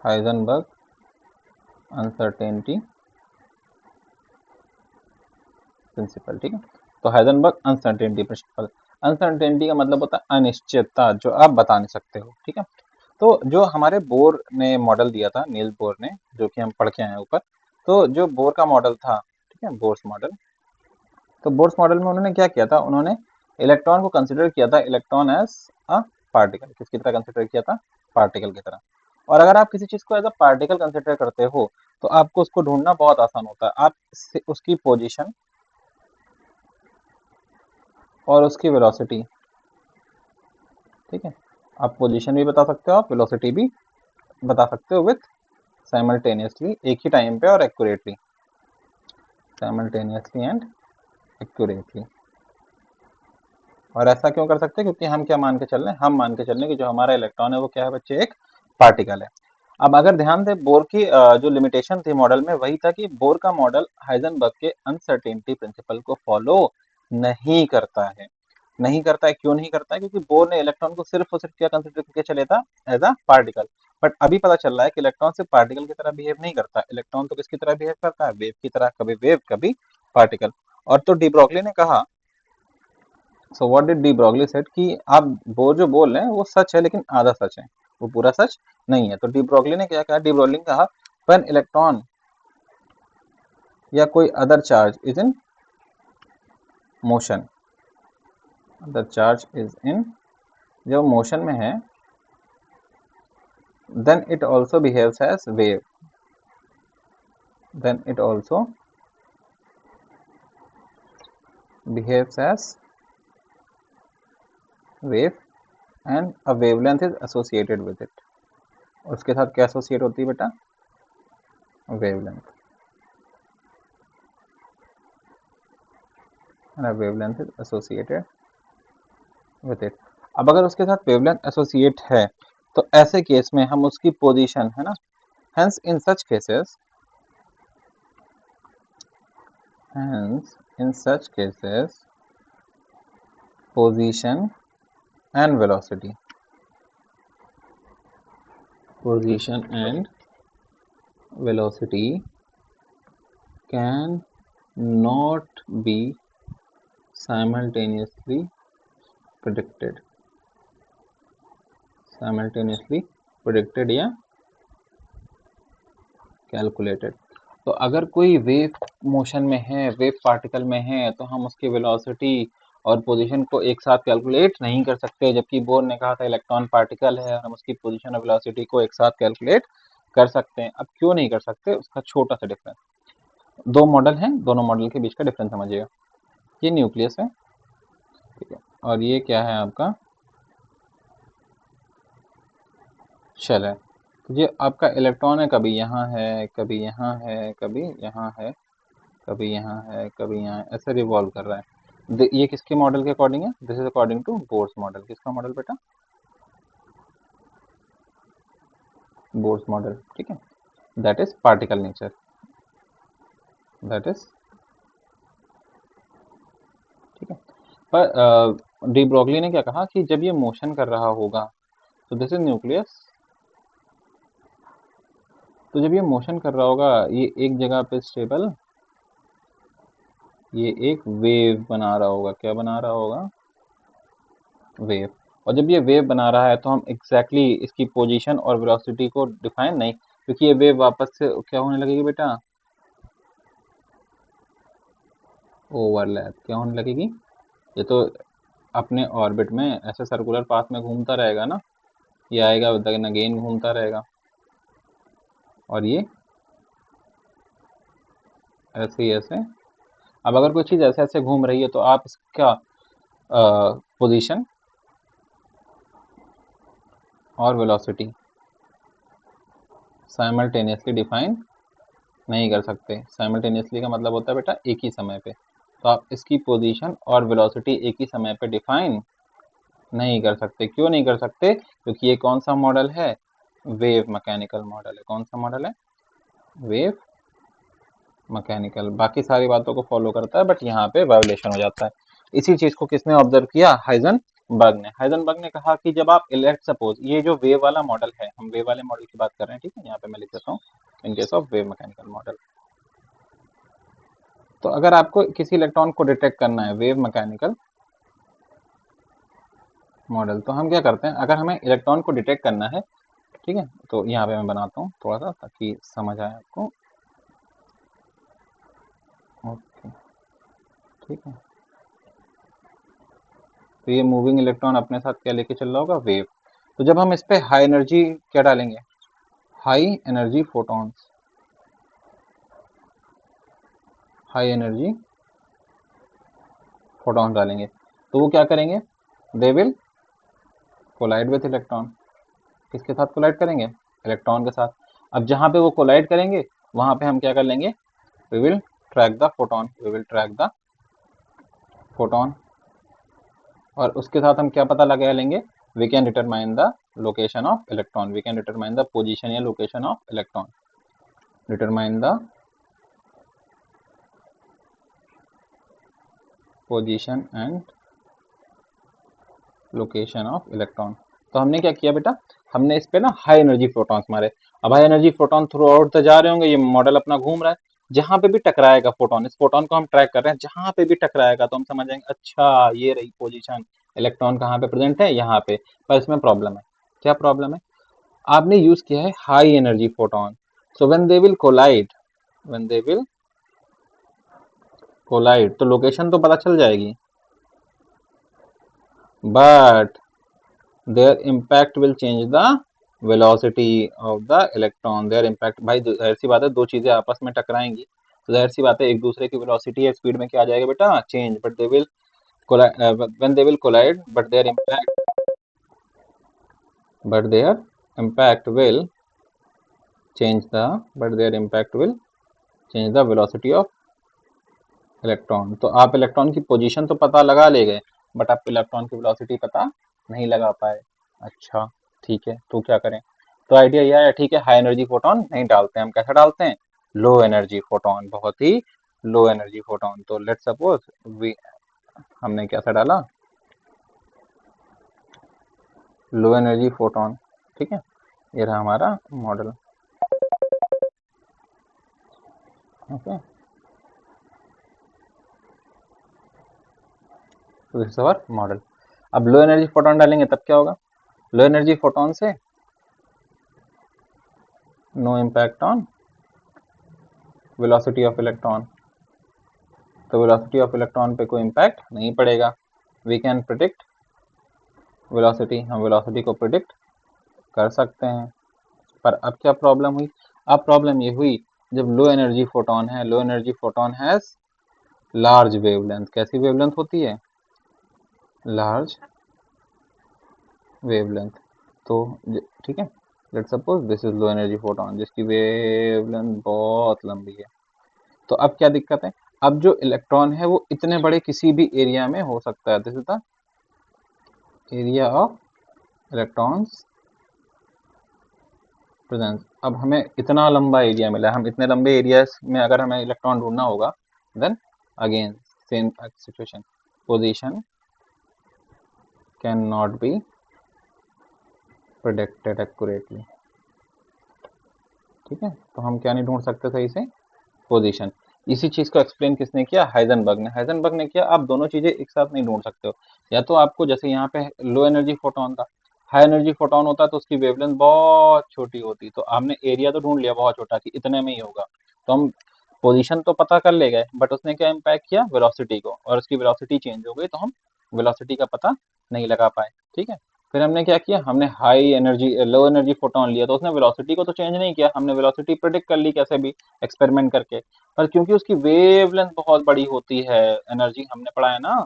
Heisenberg uncertainty principal. ठीक है, तो हाइजेनबर्ग अनसर्टेनिटी प्रिंसिपल, अनसर्टेनिटी का मतलब होता है अनिश्चितता, जो आप बता नहीं सकते हो। ठीक है, तो जो हमारे बोर ने मॉडल दिया था, नील्स बोर ने, जो कि हम पढ़ के आए हैं ऊपर, तो जो बोर का मॉडल था, ठीक है, बोर्स मॉडल, तो बोर्स मॉडल में उन्होंने क्या किया था, उन्होंने इलेक्ट्रॉन को कंसिडर किया था, इलेक्ट्रॉन एज अ पार्टिकल, किसकी तरह कंसिडर किया था, पार्टिकल की तरह। और अगर आप किसी चीज को एज अ पार्टिकल कंसिडर करते हो तो आपको उसको ढूंढना बहुत आसान होता है, आप उसकी पोजिशन और उसकी वेलोसिटी, ठीक है, आप पोजीशन भी बता सकते हो, आप वेलोसिटी भी बता सकते हो विथ साइमल्टेनियसली, एक ही टाइम पे और एक्यूरेटली, साइमल्टेनियसली एंड एक्यूरेटली। और ऐसा क्यों कर सकते हैं, क्योंकि हम क्या मान के चल रहे हैं, हम मान के चल रहे हैं कि जो हमारा इलेक्ट्रॉन है वो क्या है बच्चे, एक पार्टिकल है। अब अगर ध्यान दें, बोर की जो लिमिटेशन थी मॉडल में, वही था कि बोर का मॉडल हाइजेनबर्ग के अनसर्टेनिटी प्रिंसिपल को फॉलो नहीं करता है। नहीं करता है। क्यों नहीं करता है? क्योंकि बोर ने इलेक्ट्रॉन को सिर्फ और सिर्फ क्या कंसिडर करके चले था, एज अ पार्टिकल। बट अभी पता चल रहा है कि इलेक्ट्रॉन सिर्फ पार्टिकल की तरह बिहेव नहीं करता, इलेक्ट्रॉन तो किसकी तरह बिहेव करता है, वेव की तरह, कभी वेव कभी पार्टिकल। और तो डी ब्रोगली ने कहा, so what did de Broglie said, कि आप वो जो बोल रहे हैं वो सच है लेकिन आधा सच है, वो पूरा सच नहीं है। तो डी ब्रोगली ने क्या कहा, डी ब्रोगली ने कहा, व्हेन इलेक्ट्रॉन या कोई other charge is in motion, the charge is in, जब मोशन में है, then it also behaves as wave, then it also behaves as wave and a wavelength is associated with it। उसके साथ क्या associate होती है बेटा, wavelength, and a wavelength is associated with it। अब अगर उसके साथ वेवलेंथ एसोसिएट है तो ऐसे केस में हम उसकी पोजीशन, है ना, hence in such cases, hence in such cases position and velocity, position and velocity can not be simultaneously predicted, simultaneously predicted या कैलकुलेटेड। तो अगर कोई वेव मोशन में है, वेव पार्टिकल में है, तो हम उसकी वेलोसिटी और पोजीशन को एक साथ कैलकुलेट नहीं कर सकते, जबकि बोर ने कहा था इलेक्ट्रॉन पार्टिकल है, हम उसकी पोजीशन और वेलोसिटी को एक साथ कैलकुलेट कर सकते हैं। अब क्यों नहीं कर सकते, उसका छोटा सा डिफरेंस, दो मॉडल हैं, दोनों मॉडल के बीच का डिफरेंस समझिएगा। ये न्यूक्लियस है, ठीक है, और ये क्या है आपका, शेल है। तो ये आपका इलेक्ट्रॉन है, कभी यहाँ है, कभी यहाँ है, कभी यहाँ है, कभी यहाँ है, कभी यहाँ है, ऐसे रिवॉल्व कर रहा है। ये किसके मॉडल के अकॉर्डिंग है, this is according to Bohr's model. किसका मॉडल बेटा, बोर्स मॉडल, ठीक है, that is particle nature, that is, ठीक है। पर डी ब्रोगली ने क्या कहा कि जब ये मोशन कर रहा होगा, तो दिस इज न्यूक्लियस, तो जब ये मोशन कर रहा होगा, ये एक जगह पे स्टेबल, ये एक वेव बना रहा होगा। क्या बना रहा होगा, वेव। और जब ये वेव बना रहा है तो हम एग्जैक्टली इसकी पोजीशन और वेलोसिटी को डिफाइन नहीं, क्योंकि ये वेव वापस से क्या होने लगेगी बेटा, ओवरलैप। क्या होने लगेगी, ये तो अपने ऑर्बिट में ऐसे सर्कुलर पाथ में घूमता रहेगा ना, ये आएगा देन अगेन घूमता रहेगा, और ये ऐसे ही ऐसे। अब अगर कोई चीज़ ऐसे ऐसे घूम रही है तो आप इसका पोजीशन और वेलोसिटी साइमल्टेनियसली डिफाइन नहीं कर सकते। साइमल्टेनियसली का मतलब होता है बेटा एक ही समय पे, तो आप इसकी पोजीशन और वेलोसिटी एक ही समय पे डिफाइन नहीं कर सकते। क्यों नहीं कर सकते, क्योंकि ये कौन सा मॉडल है, वेव मैकेनिकल मॉडल है। कौन सा मॉडल है, वेव मैकेनिकल। बाकी सारी बातों को फॉलो करता है, बट यहाँ पे वायोलेशन हो जाता है। इसी चीज को किसने ऑब्जर्व किया, हाइजनबर्ग ने। हाइजनबर्ग ने कहा कि जब आप लेट सपोज, ये जो वेव वाला मॉडल है, हम वेव वाले मॉडल की बात कर रहे हैं, ठीक है, यहाँ पे मैं लिख देता हूँ, in case of wave mechanical model. तो अगर आपको किसी इलेक्ट्रॉन को डिटेक्ट करना है वेव मैकेनिकल मॉडल, तो हम क्या करते हैं, अगर हमें इलेक्ट्रॉन को डिटेक्ट करना है, ठीक है, तो यहाँ पे मैं बनाता हूँ थोड़ा सा ताकि समझ आए आपको, ओके, ठीक है। तो ये मूविंग इलेक्ट्रॉन अपने साथ क्या लेके चल रहा होगा, वेव। तो जब हम इस पे हाई एनर्जी क्या डालेंगे, high energy photons, high energy photons डालेंगे, तो वो क्या करेंगे, they will collide with electron. किसके साथ कोलाइड करेंगे, इलेक्ट्रॉन के साथ। अब जहाँ पे वो कोलाइड करेंगे वहां पे हम क्या कर लेंगे, we will track the photon, we will track the photon. और उसके साथ हम क्या पता लगा लेंगे, we can determine the location of electron, we can determine the position या location of electron, determine the position and location of electron. तो हमने क्या किया बेटा, हमने इस पे ना हाई एनर्जी प्रोटॉन्स मारे। अब high energy proton through out तो जा रहे होंगे, ये मॉडल अपना घूम रहा है, जहां पे भी टकराएगा फोटोन, इस फोटोन को हम ट्रैक कर रहे हैं, जहां पे भी टकराएगा तो हम समझ जाएंगे अच्छा ये रही पोजीशन, इलेक्ट्रॉन कहाँ पे प्रेजेंट है, यहाँ पे। पर इसमें प्रॉब्लम है। क्या प्रॉब्लम है, आपने यूज किया है high energy photon, so when they will collide, when they will collide तो लोकेशन तो पता चल जाएगी, but their impact will change the velocity of the electron, their impact। भाई जाहिर सी बात है, दो चीजें आपस में टकराएंगी तो जाहिर सी बात है एक दूसरे की वेलोसिटी या स्पीड में क्या आ जाएगा बेटा, change. But they will when they will collide but their impact will change the but their impact will change the velocity of electron. तो आप इलेक्ट्रॉन की पोजीशन तो पता लगा ले गए, बट आप इलेक्ट्रॉन की वेलोसिटी पता नहीं लगा पाए। अच्छा ठीक है, तो क्या करें, तो आइडिया यह है, ठीक है हाई एनर्जी फोटोन नहीं डालते हैं, हम कैसा डालते हैं, लो एनर्जी फोटोन, बहुत ही लो एनर्जी फोटोन। तो लेट्स सपोज वी, हमने कैसा डाला, लो एनर्जी फोटोन। ठीक है, ये रहा हमारा मॉडल। ओके, तो दिस इज अवर मॉडल। अब लो एनर्जी फोटोन डालेंगे तब क्या होगा, लो एनर्जी फोटोन से no impact on velocity of electron, तो वेलोसिटी ऑफ इलेक्ट्रॉन पे कोई इम्पैक्ट नहीं पड़ेगा। वी कैन प्रिडिक्ट वेलोसिटी, हम वेलोसिटी को प्रिडिक्ट कर सकते हैं। पर अब क्या प्रॉब्लम हुई, अब प्रॉब्लम ये हुई, जब लो एनर्जी फोटोन है, लो energy photon has large wavelength. कैसी वेवलेंथ होती है, लार्ज वेवलेंथ। तो ठीक है, let's suppose this is low energy photon जिसकी वेवलेंथ बहुत लंबी है। तो अब क्या दिक्कत है, अब जो इलेक्ट्रॉन है वो इतने बड़े किसी भी एरिया में हो सकता है, this is the area of electrons presence. अब हमें इतना लंबा एरिया मिला है, हम इतने लंबे एरिया में अगर हमें इलेक्ट्रॉन ढूंढना होगा, then again same situation, position can not be predicted accurately. ठीक है, तो हम क्या नहीं ढूंढ सकते सही से, पोजीशन। इसी चीज को एक्सप्लेन किसने किया, हाइजेनबर्ग ने, हाइजेनबर्ग ने किया। आप दोनों चीजें एक साथ नहीं ढूंढ सकते हो, या तो आपको जैसे यहाँ पे लो एनर्जी फोटोन था, हाई एनर्जी फोटोन होता तो उसकी वेवलेंथ बहुत छोटी होती, तो हमने एरिया तो ढूंढ लिया बहुत छोटा कि इतने में ही होगा, तो हम पोजीशन तो पता कर ले गए, बट उसने क्या इम्पैक्ट किया, वेलोसिटी को, और उसकी वेलोसिटी चेंज हो गई तो हम वेलोसिटी का पता नहीं लगा पाए। ठीक है, फिर हमने क्या किया, हमने high energy low energy photon लिया, तो उसने वेलोसिटी को तो चेंज नहीं किया, हमने वेलोसिटी प्रिडिक्ट कर ली कैसे भी एक्सपेरिमेंट करके। पर क्योंकि उसकी वेवलेंथ बहुत बड़ी होती है, एनर्जी हमने पढ़ा है ना,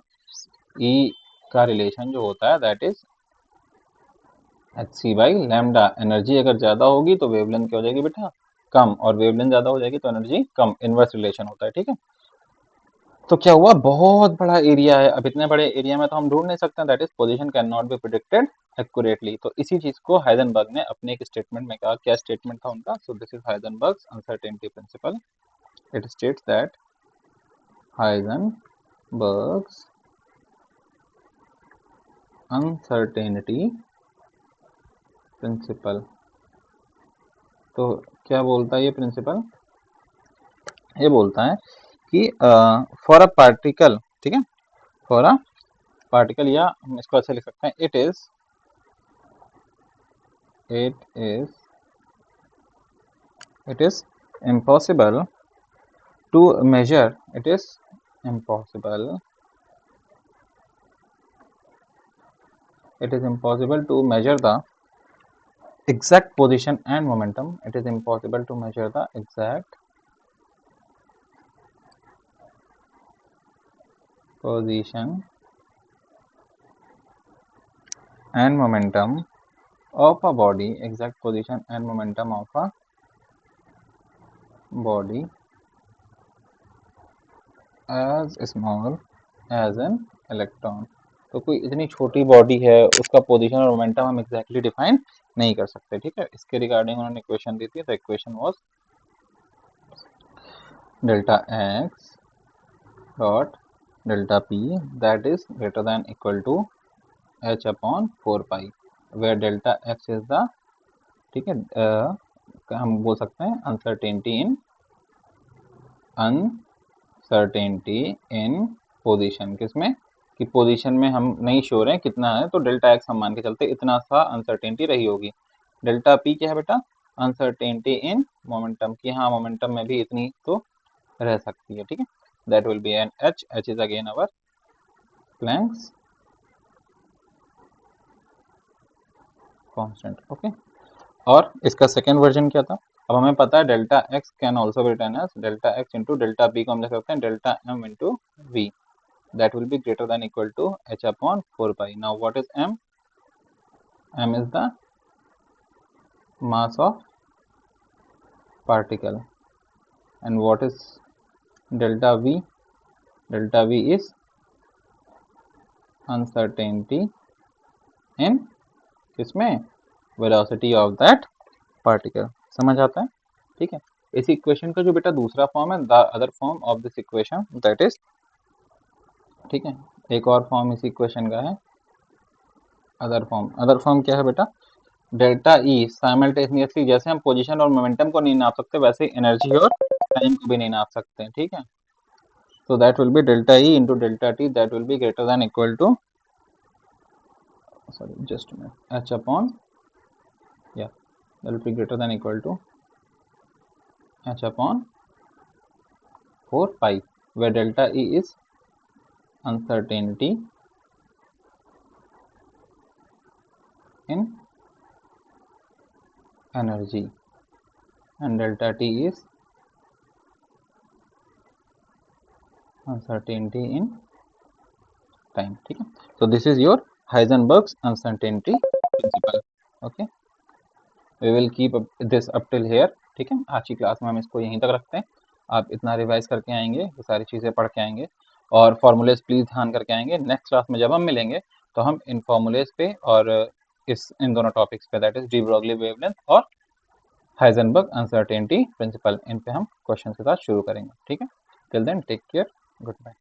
ई का रिलेशन जो होता है that is h c by lambda. Energy अगर ज्यादा होगी तो वेवलेंथ क्या हो जाएगी बेटा, कम, और वेवलेंथ ज्यादा हो जाएगी तो एनर्जी कम, इनवर्स रिलेशन होता है। ठीक है, तो क्या हुआ, बहुत बड़ा एरिया है, अब इतने बड़े एरिया में तो हम ढूंढ नहीं सकते, that is position can not B predicted accurately. तो इसी चीज को हाइजेनबर्ग ने अपने एक स्टेटमेंट में कहा, क्या स्टेटमेंट था उनका, so this is Heisenberg's uncertainty principle. It states that Heisenberg's uncertainty principle. तो क्या बोलता है ये प्रिंसिपल, ये बोलता है कि फॉर अ पार्टिकल, ठीक है, फॉर अ पार्टिकल, या हम इसको ऐसे लिख सकते हैं, it is it is impossible to measure, it is impossible, it is impossible to measure the exact position and momentum, it is impossible to measure the exact position and momentum of a body, exact position and momentum of a body as small as an electron। तो कोई इतनी छोटी body है, उसका position और momentum हम exactly define नहीं कर सकते। ठीक है, इसके रिगार्डिंग उन्होंने इक्वेशन दी थी, तो equation was delta x dot delta p that is greater than equal to h upon 4 pi where delta x is the, ठीक है, हम बोल सकते हैं अनसर्टेनिटी इन पोजीशन, किसमें कि पोजीशन में हम नहीं श्योर है कितना है, तो डेल्टा x हम मान के चलते इतना सा अनसर्टेनिटी रही होगी। डेल्टा p क्या है बेटा, अनसर्टेनिटी इन मोमेंटम की, हाँ मोमेंटम में भी इतनी तो रह सकती है, ठीक है। That will be an h is again our Planck's constant, okay. और इसका सेकेंड वर्जन क्या था, अब हमें पता है delta x can also be written as delta x into delta p को हम लिख सकते हैं delta m into v, that will be greater than equal to h upon 4 pi. Now what is m? M is the mass of particle. And what is delta v? Delta v is uncertainty in किसमें, velocity of that particle. समझ आता है, ठीक है। इस equation का जो बेटा दूसरा फॉर्म है, the other form of this equation that is, ठीक है, एक और फॉर्म इस इक्वेशन का है अदर फॉर्म क्या है बेटा, डेल्टा ई साइमल्टेनियसली, जैसे हम पोजीशन और मोमेंटम को नहीं नाप सकते वैसे एनर्जी और टाइम को भी नहीं नाप सकते, ठीक है। so that will be delta E into delta T, that will be greater than equal to, sorry just a minute, h upon, yeah, that will be greater than equal to h upon 4 pi where delta E is uncertainty in energy and delta T is uncertainty in time, ठीक है। so this is your Heisenberg's uncertainty principle, okay, we will keep this up till here, ठीक है। आज की class में हम इसको यहीं तक रखते हैं, आप इतना रिवाइज करके आएंगे, ये सारी चीज़ें पढ़ के आएंगे और फॉर्मूलेज प्लीज ध्यान करके आएंगे। नेक्स्ट क्लास में जब हम मिलेंगे तो हम इन फॉर्मूलेज पे और इन दोनों टॉपिक्स पे, that is de Broglie wavelength और हाइजेनबर्ग अनसर्टेनिटी प्रिंसिपल, इन पे हम क्वेश्चन के साथ शुरू करेंगे, ठीक है। Till then take care, good bye.